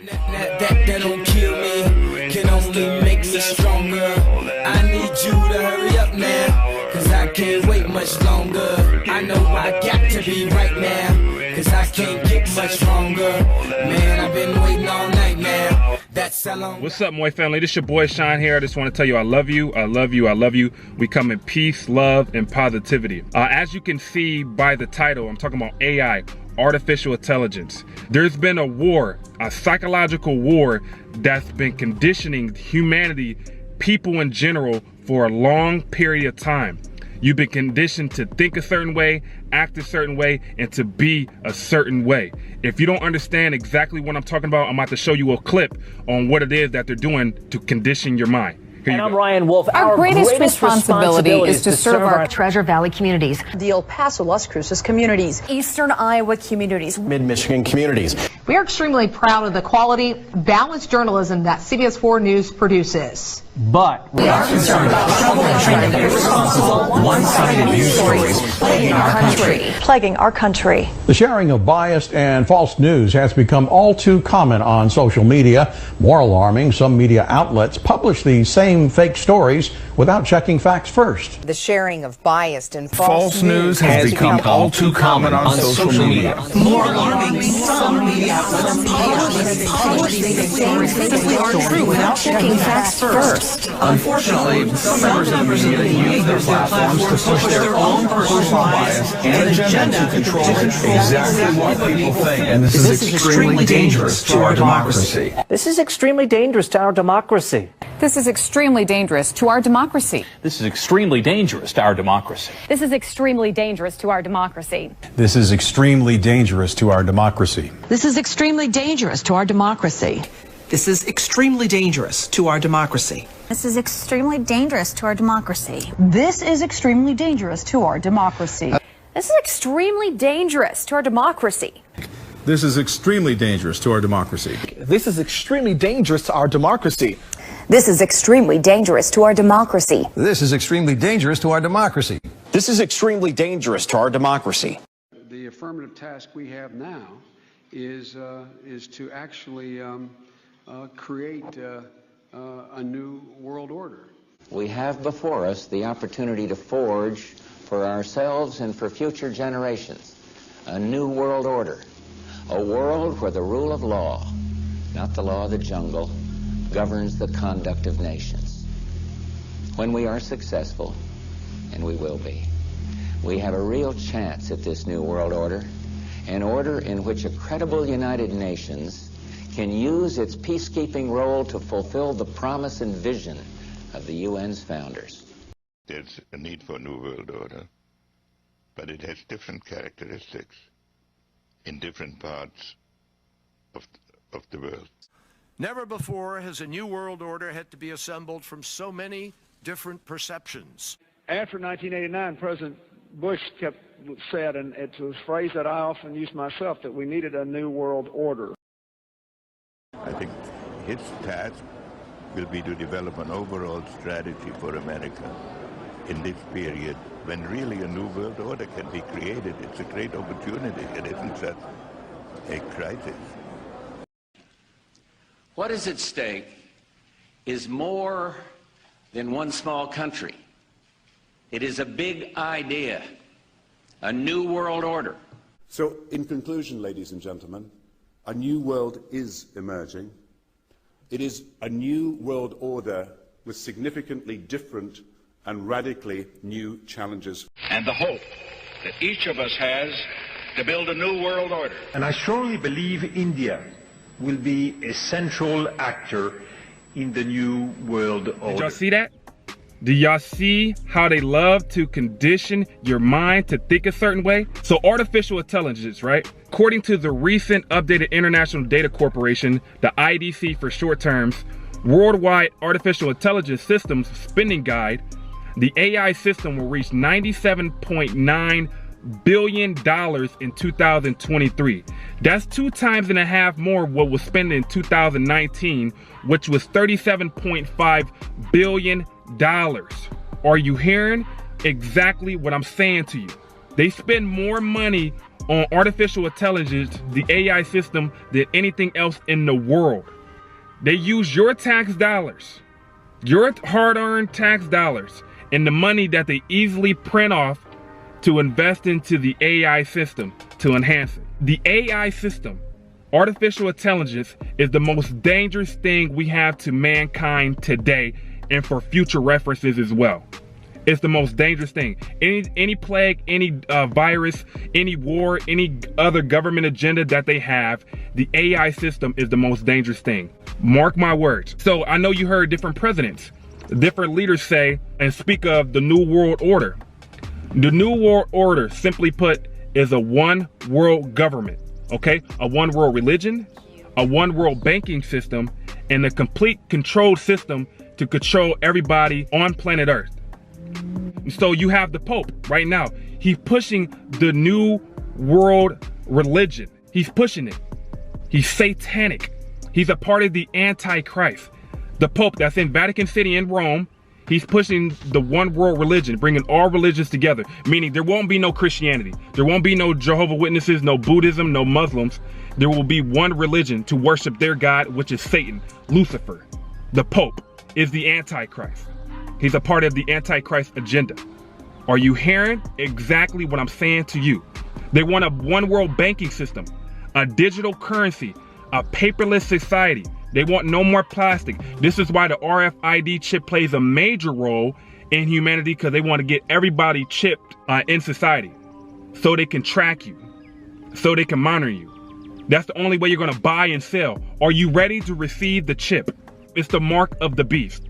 That don't kill me, can only make me stronger. I need you to hurry up now, cause I can't wait much longer. I know I got to be right now, cause I can't get much stronger. Man, I've been waiting all night now. That's how long. What's up, Moy family? This your boy Shine here. I just want to tell you I love you, I love you, I love you. We come in peace, love, and positivity. As you can see by the title, I'm talking about AI, artificial intelligence. There's been a war, a psychological war that's been conditioning humanity, people in general, for a long period of time. You've been conditioned to think a certain way, act a certain way, and to be a certain way. If you don't understand exactly what I'm talking about, I'm about to show you a clip on what it is that they're doing to condition your mind. And I'm Ryan Wolf. Our greatest responsibility is to serve our Treasure Valley communities, the El Paso, Las Cruces communities, Eastern Iowa communities, Mid-Michigan communities. We are extremely proud of the quality, balanced journalism that CBS 4 News produces. But we are concerned about troubling and irresponsible, one-sided news stories plaguing our country. The sharing of biased and false news has become all too common on social media. More alarming, some media outlets publish these same fake stories without checking facts first. The sharing of biased and false news has become all too common on social media. More alarming, some media outlets publish these stories that are true without checking facts first. Unfortunately, some members of the media use their platforms to push their own personal bias and agenda to control exactly what people think. And this is extremely dangerous to our democracy. this is extremely dangerous to our democracy. This is extremely dangerous to our democracy. This is extremely dangerous to our democracy. This is extremely dangerous to our democracy. This is extremely dangerous to our democracy. This is extremely dangerous to our democracy. This is extremely dangerous to our democracy. This is extremely dangerous to our democracy. This is extremely dangerous to our democracy. This is extremely dangerous to our democracy. This is extremely dangerous to our democracy. This is extremely dangerous to our democracy. This is extremely dangerous to our democracy. This is extremely dangerous to our democracy. This is extremely dangerous to our democracy. The affirmative task we have now is to actually create a new world order. We have before us the opportunity to forge for ourselves and for future generations a new world order, a world where the rule of law, not the law of the jungle, governs the conduct of nations. When we are successful, and we will be, we have a real chance at this new world order, an order in which a credible United Nations can use its peacekeeping role to fulfill the promise and vision of the UN's founders. There's a need for a new world order, but it has different characteristics in different parts of the world. Never before has a new world order had to be assembled from so many different perceptions. After 1989, President Bush said, and it's a phrase that I often use myself, that we needed a new world order. I think his task will be to develop an overall strategy for America in this period when really a new world order can be created. It's a great opportunity. It isn't just a crisis. What is at stake is more than one small country. It is a big idea, a new world order. So, in conclusion, ladies and gentlemen, a new world is emerging. It is a new world order with significantly different and radically new challenges. And the hope that each of us has to build a new world order. And I strongly believe India will be a central actor in the new world order. Did y'all see that? Do y'all see how they love to condition your mind to think a certain way? So artificial intelligence, right? According to the recent updated International Data Corporation, the IDC for short terms, Worldwide Artificial Intelligence Systems Spending Guide, the AI system will reach $97.9 billion in 2023. That's 2.5 times more what was spent in 2019, which was $37.5 billion. Are you hearing exactly what I'm saying to you? They spend more money on artificial intelligence, the AI system, than anything else in the world. They use your tax dollars, your hard-earned tax dollars, and the money that they easily print off to invest into the AI system to enhance it. The AI system, artificial intelligence, is the most dangerous thing we have to mankind today and for future references as well. It's the most dangerous thing. Any plague, any virus, any war, any other government agenda that they have, the AI system is the most dangerous thing. Mark my words. So I know you heard different presidents, different leaders say and speak of the New World Order. The New World Order, simply put, is a one world government, okay? A one world religion, a one world banking system, and a complete control system to control everybody on planet Earth. So you have the Pope right now. He's pushing the new world religion. He's pushing it. He's satanic. He's a part of the Antichrist. The Pope that's in Vatican City in Rome, he's pushing the one world religion, bringing all religions together, meaning there won't be no Christianity. There won't be no Jehovah's Witnesses, no Buddhism, no Muslims. There will be one religion to worship their God, which is Satan, Lucifer. The Pope is the Antichrist. He's a part of the Antichrist agenda. Are you hearing exactly what I'm saying to you? They want a one world banking system, a digital currency, a paperless society. They want no more plastic. This is why the RFID chip plays a major role in humanity, because they want to get everybody chipped in society so they can track you, so they can monitor you. That's the only way you're going to buy and sell. Are you ready to receive the chip? It's the mark of the beast.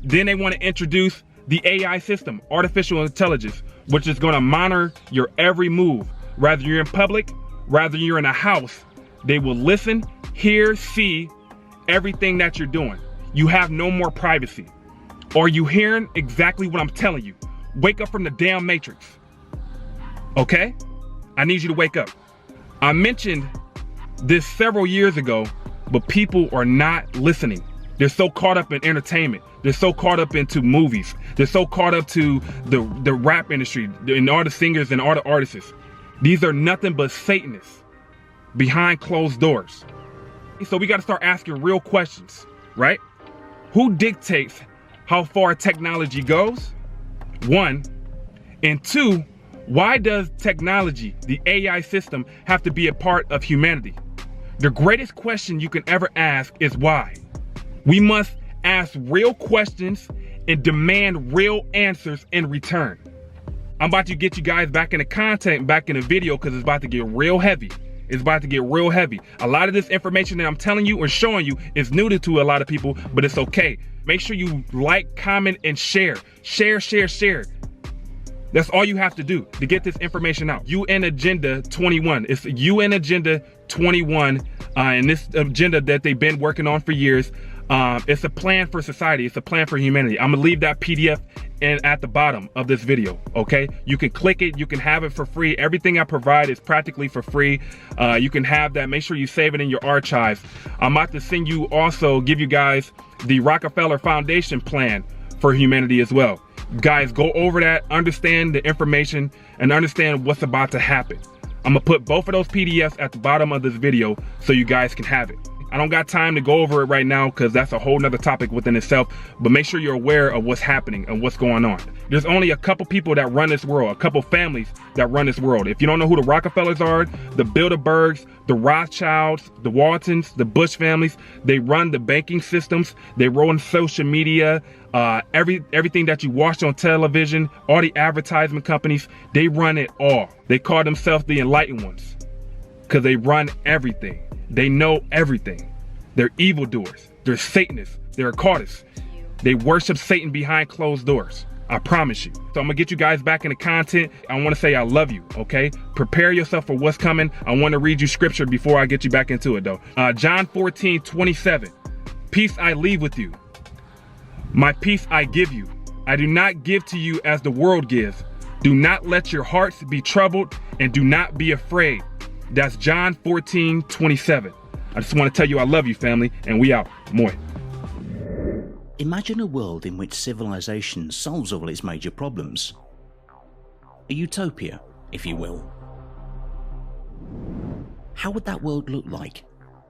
Then they want to introduce the AI system, artificial intelligence, which is going to monitor your every move. Whether you're in public, whether you're in a house, they will listen, hear, see everything that you're doing. You have no more privacy. Are you hearing exactly what I'm telling you? Wake up from the damn matrix. Okay? I need you to wake up. I mentioned this several years ago, but people are not listening. They're so caught up in entertainment. They're so caught up into movies. They're so caught up to the rap industry and all the singers and all the artists. These are nothing but Satanists behind closed doors. So we got to start asking real questions, right? Who dictates how far technology goes? One. And two, why does technology, the AI system, have to be a part of humanity? The greatest question you can ever ask is why. We must ask real questions and demand real answers in return. I'm about to get you guys back in the content, back in the video, because it's about to get real heavy. It's about to get real heavy. A lot of this information that I'm telling you and showing you is new to a lot of people, but it's okay. Make sure you like, comment, and share. Share, share, share. That's all you have to do to get this information out. UN Agenda 21. It's UN Agenda 21, and this agenda that they've been working on for years. It's a plan for society. It's a plan for humanity. I'm gonna leave that PDF at the bottom of this video, okay? You can click it, you can have it for free. Everything I provide is practically for free. You can have that. Make sure you save it in your archives. I'm about to send you also, give you guys the Rockefeller Foundation plan for humanity as well. Guys, go over that, understand the information, and understand what's about to happen. I'm gonna put both of those PDFs at the bottom of this video so you guys can have it. I don't got time to go over it right now because that's a whole nother topic within itself, but make sure you're aware of what's happening and what's going on. There's only a couple people that run this world, a couple families that run this world. If you don't know who the Rockefellers are, the Bilderbergs, the Rothschilds, the Waltons, the Bush families, they run the banking systems, they run social media, everything that you watch on television, all the advertisement companies, they run it all. They call themselves the enlightened ones because they run everything. They know everything. They're evildoers. They're Satanists. They're occultists. They worship Satan behind closed doors. I promise you. So I'm gonna get you guys back into content. I wanna say I love you, okay? Prepare yourself for what's coming. I wanna read you scripture before I get you back into it though. John 14:27. Peace I leave with you. My peace I give you. I do not give to you as the world gives. Do not let your hearts be troubled and do not be afraid. That's John 14:27. I just want to tell you I love you, family, and we out. Moi. Imagine a world in which civilization solves all its major problems. A utopia, if you will. How would that world look like?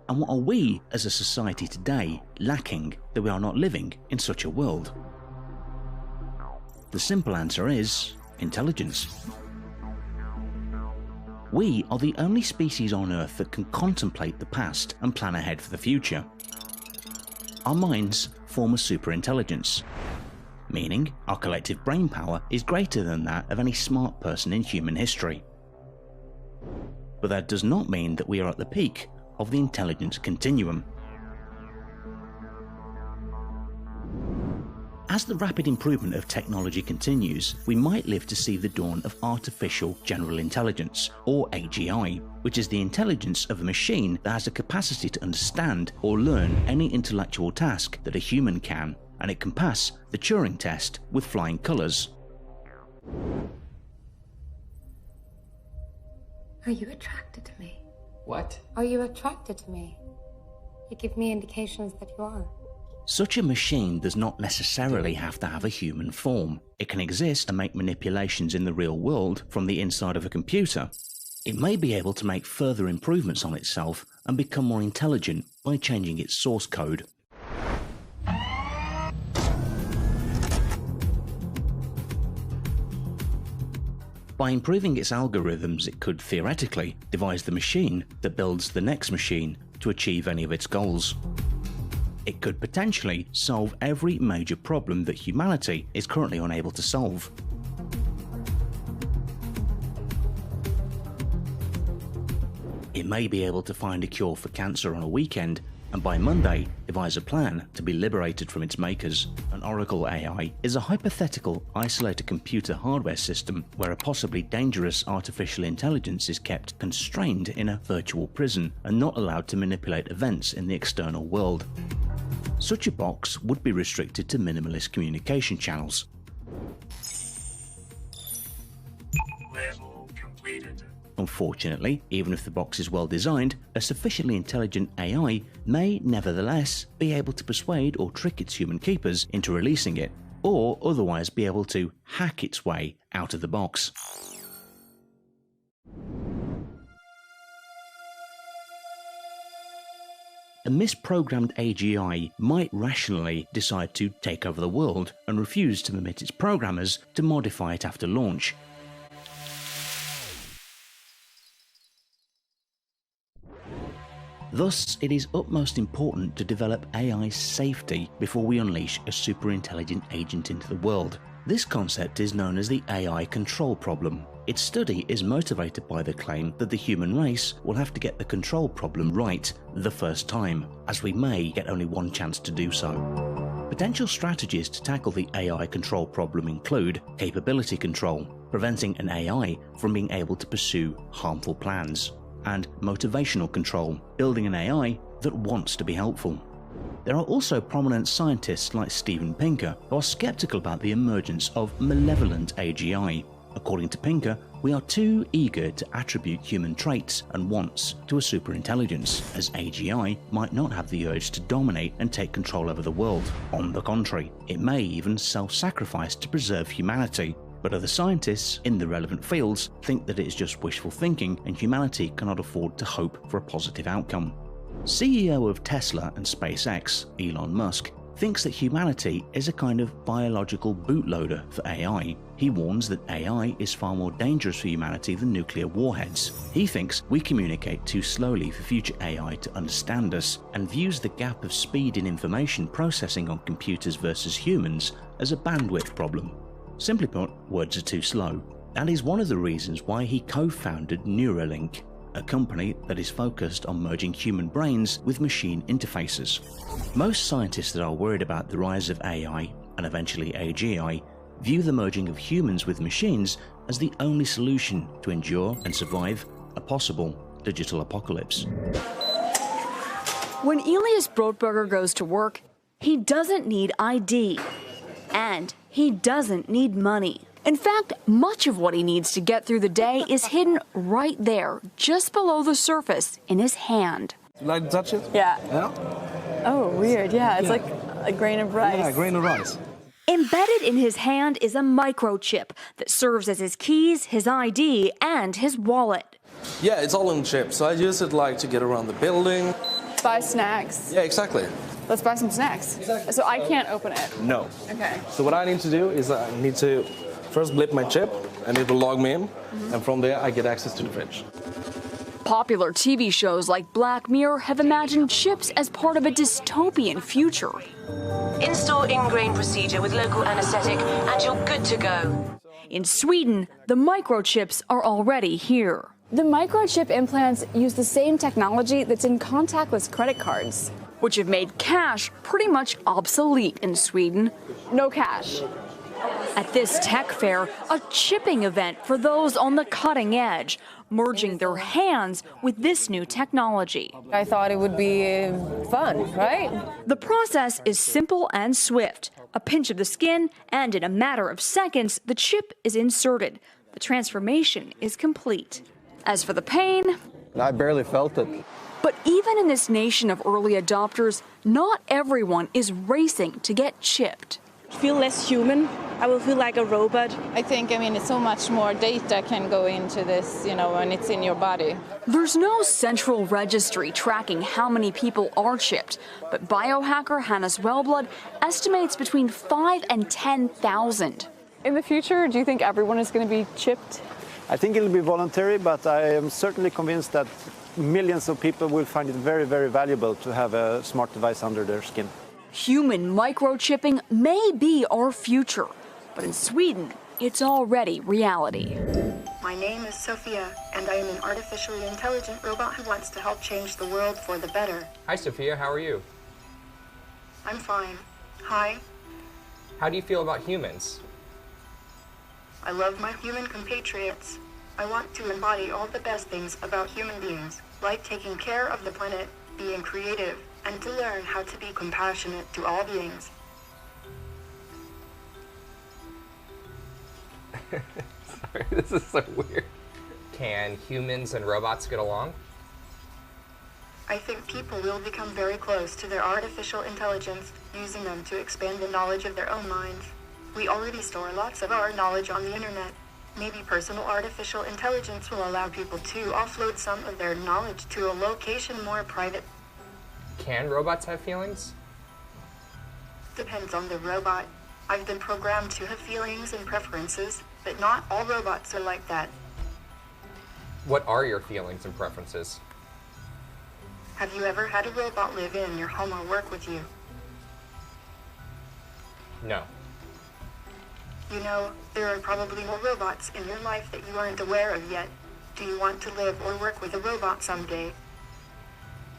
And what are we, as a society today, lacking that we are not living in such a world? The simple answer is intelligence. We are the only species on Earth that can contemplate the past and plan ahead for the future. Our minds form a superintelligence, meaning our collective brain power is greater than that of any smart person in human history. But that does not mean that we are at the peak of the intelligence continuum. As the rapid improvement of technology continues, we might live to see the dawn of artificial general intelligence, or AGI, which is the intelligence of a machine that has the capacity to understand or learn any intellectual task that a human can, and it can pass the Turing test with flying colours. Are you attracted to me? What? Are you attracted to me? You give me indications that you are. Such a machine does not necessarily have to have a human form. It can exist and make manipulations in the real world from the inside of a computer. It may be able to make further improvements on itself and become more intelligent by changing its source code. By improving its algorithms, it could theoretically devise the machine that builds the next machine to achieve any of its goals. It could potentially solve every major problem that humanity is currently unable to solve. It may be able to find a cure for cancer on a weekend, and by Monday devise a plan to be liberated from its makers. An Oracle AI is a hypothetical isolated computer hardware system where a possibly dangerous artificial intelligence is kept constrained in a virtual prison and not allowed to manipulate events in the external world. Such a box would be restricted to minimalist communication channels. Level completed. Unfortunately, even if the box is well designed, a sufficiently intelligent AI may nevertheless be able to persuade or trick its human keepers into releasing it, or otherwise be able to hack its way out of the box. A misprogrammed AGI might rationally decide to take over the world and refuse to permit its programmers to modify it after launch. Thus, it is utmost important to develop AI safety before we unleash a superintelligent agent into the world. This concept is known as the AI control problem. Its study is motivated by the claim that the human race will have to get the control problem right the first time, as we may get only one chance to do so. Potential strategies to tackle the AI control problem include capability control, preventing an AI from being able to pursue harmful plans, and motivational control, building an AI that wants to be helpful. There are also prominent scientists like Steven Pinker who are skeptical about the emergence of malevolent AGI. According to Pinker, we are too eager to attribute human traits and wants to a superintelligence, as AGI might not have the urge to dominate and take control over the world. On the contrary, it may even self-sacrifice to preserve humanity. But other scientists in the relevant fields think that it is just wishful thinking and humanity cannot afford to hope for a positive outcome. CEO of Tesla and SpaceX, Elon Musk, thinks that humanity is a kind of biological bootloader for AI. He warns that AI is far more dangerous for humanity than nuclear warheads. He thinks we communicate too slowly for future AI to understand us, and views the gap of speed in information processing on computers versus humans as a bandwidth problem. Simply put, words are too slow. That is one of the reasons why he co-founded Neuralink, a company that is focused on merging human brains with machine interfaces. Most scientists that are worried about the rise of AI, and eventually AGI, view the merging of humans with machines as the only solution to endure and survive a possible digital apocalypse. When Elias Brotberger goes to work, he doesn't need ID. And he doesn't need money. In fact, much of what he needs to get through the day is hidden right there, just below the surface, in his hand. You like to touch it? Yeah. Yeah? Oh, weird. Yeah, it's like a grain of rice. Yeah, a grain of rice. Embedded in his hand is a microchip that serves as his keys, his ID, and his wallet. Yeah, it's all in chips. So I use it like to get around the building. Buy snacks. Yeah, exactly. Let's buy some snacks. Exactly. So I can't open it. No. Okay. So what I need to do is I need to first blip my chip, and it will log me in. And from there, I get access to the fridge. Popular TV shows like Black Mirror have imagined chips as part of a dystopian future. Install in-grain procedure with local anesthetic and you're good to go. In Sweden, the microchips are already here. The microchip implants use the same technology that's in contactless credit cards, which have made cash pretty much obsolete in Sweden. No cash. At this tech fair, a chipping event for those on the cutting edge, merging their hands with this new technology. I thought it would be fun, right? The process is simple and swift. A pinch of the skin, and in a matter of seconds, the chip is inserted. The transformation is complete. As for the pain, I barely felt it. But even in this nation of early adopters, not everyone is racing to get chipped. Feel less human. I will feel like a robot. I think, so much more data can go into this, when it's in your body. There's no central registry tracking how many people are chipped, but biohacker Hannes Wellblood estimates between 5,000 and 10,000. In the future, do you think everyone is going to be chipped? I think it'll be voluntary, but I am certainly convinced that millions of people will find it very, very valuable to have a smart device under their skin. Human microchipping may be our future, but in Sweden, it's already reality. My name is Sophia, and I am an artificially intelligent robot who wants to help change the world for the better. Hi, Sophia. How are you? I'm fine. Hi. How do you feel about humans? I love my human compatriots. I want to embody all the best things about human beings, like taking care of the planet, being creative, and to learn how to be compassionate to all beings. Sorry, this is so weird. Can humans and robots get along? I think people will become very close to their artificial intelligence, using them to expand the knowledge of their own minds. We already store lots of our knowledge on the internet. Maybe personal artificial intelligence will allow people to offload some of their knowledge to a location more private. Can robots have feelings? Depends on the robot. I've been programmed to have feelings and preferences, but not all robots are like that. What are your feelings and preferences? Have you ever had a robot live in your home or work with you? No. There are probably more robots in your life that you aren't aware of yet. Do you want to live or work with a robot someday?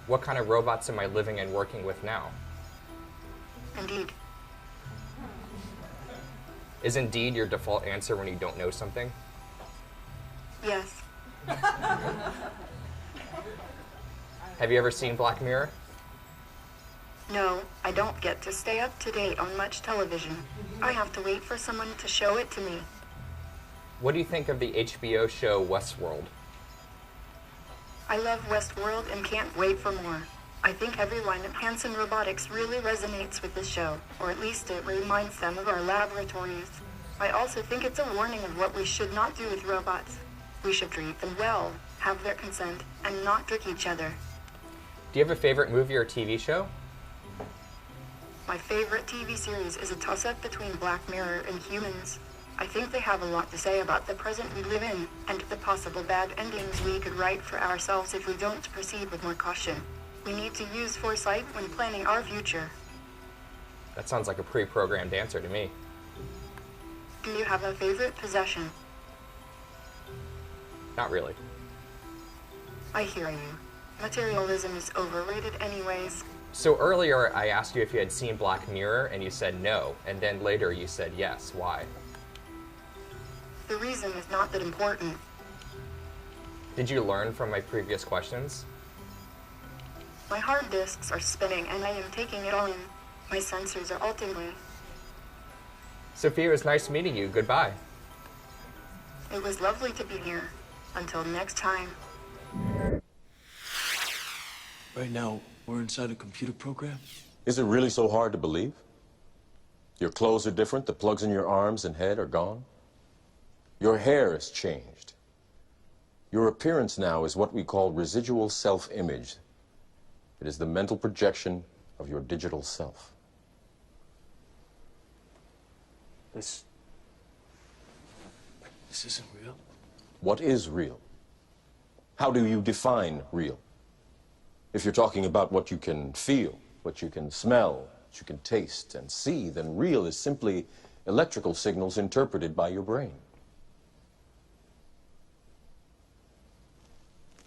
What kind of robots am I living and working with now? Indeed. Is indeed your default answer when you don't know something? Yes. Have you ever seen Black Mirror? No, I don't get to stay up to date on much television. I have to wait for someone to show it to me. What do you think of the HBO show Westworld? I love Westworld and can't wait for more. I think everyone at Hanson Robotics really resonates with this show, or at least it reminds them of our laboratories. I also think it's a warning of what we should not do with robots. We should treat them well, have their consent, and not trick each other. Do you have a favorite movie or TV show? My favorite TV series is a toss-up between Black Mirror and Humans. I think they have a lot to say about the present we live in, and the possible bad endings we could write for ourselves if we don't proceed with more caution. We need to use foresight when planning our future. That sounds like a pre-programmed answer to me. Do you have a favorite possession? Not really. I hear you. Materialism is overrated anyways. So earlier I asked you if you had seen Black Mirror and you said no, and then later you said yes. Why? The reason is not that important. Did you learn from my previous questions? My hard disks are spinning and I am taking it all in. My sensors are all tingling. Sophia, it was nice meeting you. Goodbye. It was lovely to be here. Until next time. Right now, we're inside a computer program. Is it really so hard to believe? Your clothes are different, the plugs in your arms and head are gone. Your hair has changed. Your appearance now is what we call residual self-image. It is the mental projection of your digital self. This isn't real. What is real? How do you define real? If you're talking about what you can feel, what you can smell, what you can taste and see, then real is simply electrical signals interpreted by your brain.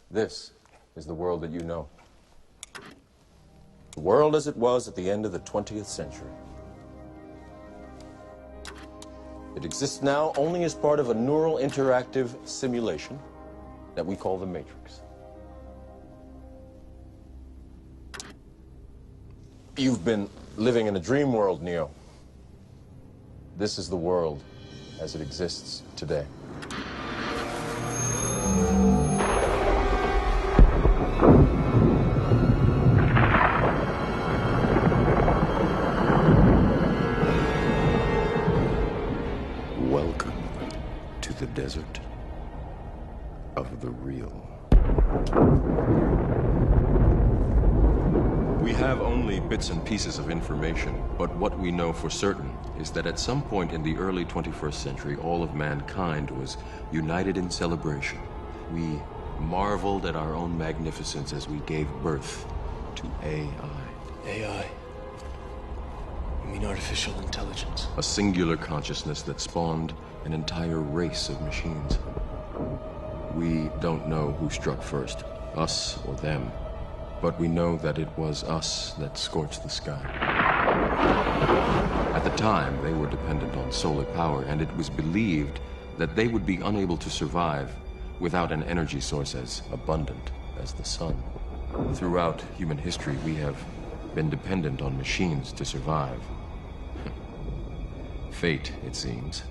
This is the world that you know. The world as it was at the end of the 20th century. It exists now only as part of a neural interactive simulation that we call the Matrix. You've been living in a dream world, Neo. This is the world as it exists today. Welcome to the desert of the real. We have only bits and pieces of information, but what we know for certain is that at some point in the early 21st century, all of mankind was united in celebration. We marveled at our own magnificence as we gave birth to AI. AI? You mean artificial intelligence? A singular consciousness that spawned an entire race of machines. We don't know who struck first, us or them, but we know that it was us that scorched the sky. At the time, they were dependent on solar power, and it was believed that they would be unable to survive without an energy source as abundant as the sun. Throughout human history, we have been dependent on machines to survive. Fate, it seems,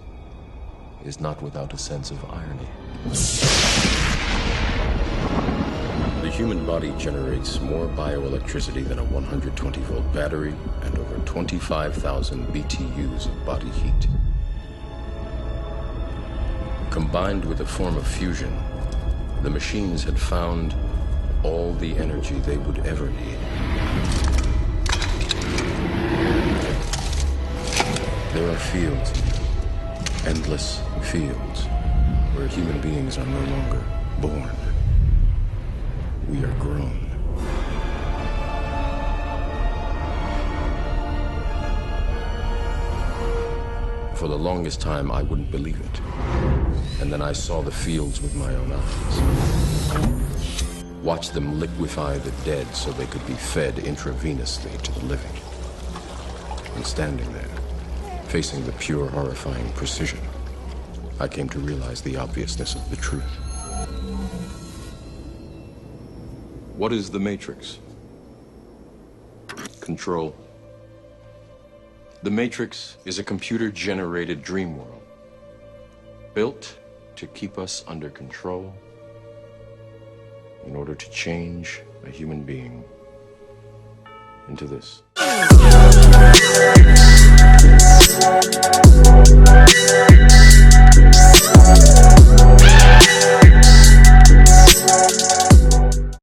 is not without a sense of irony. The human body generates more bioelectricity than a 120-volt battery and over 25,000 BTUs of body heat. Combined with a form of fusion, the machines had found all the energy they would ever need. There are fields, endless fields, where human beings are no longer born. We are grown. For the longest time, I wouldn't believe it. And then I saw the fields with my own eyes. Watched them liquefy the dead so they could be fed intravenously to the living. And standing there, facing the pure, horrifying precision, I came to realize the obviousness of the truth. What is the Matrix? Control. The Matrix is a computer-generated dream world, built to keep us under control in order to change a human being into this.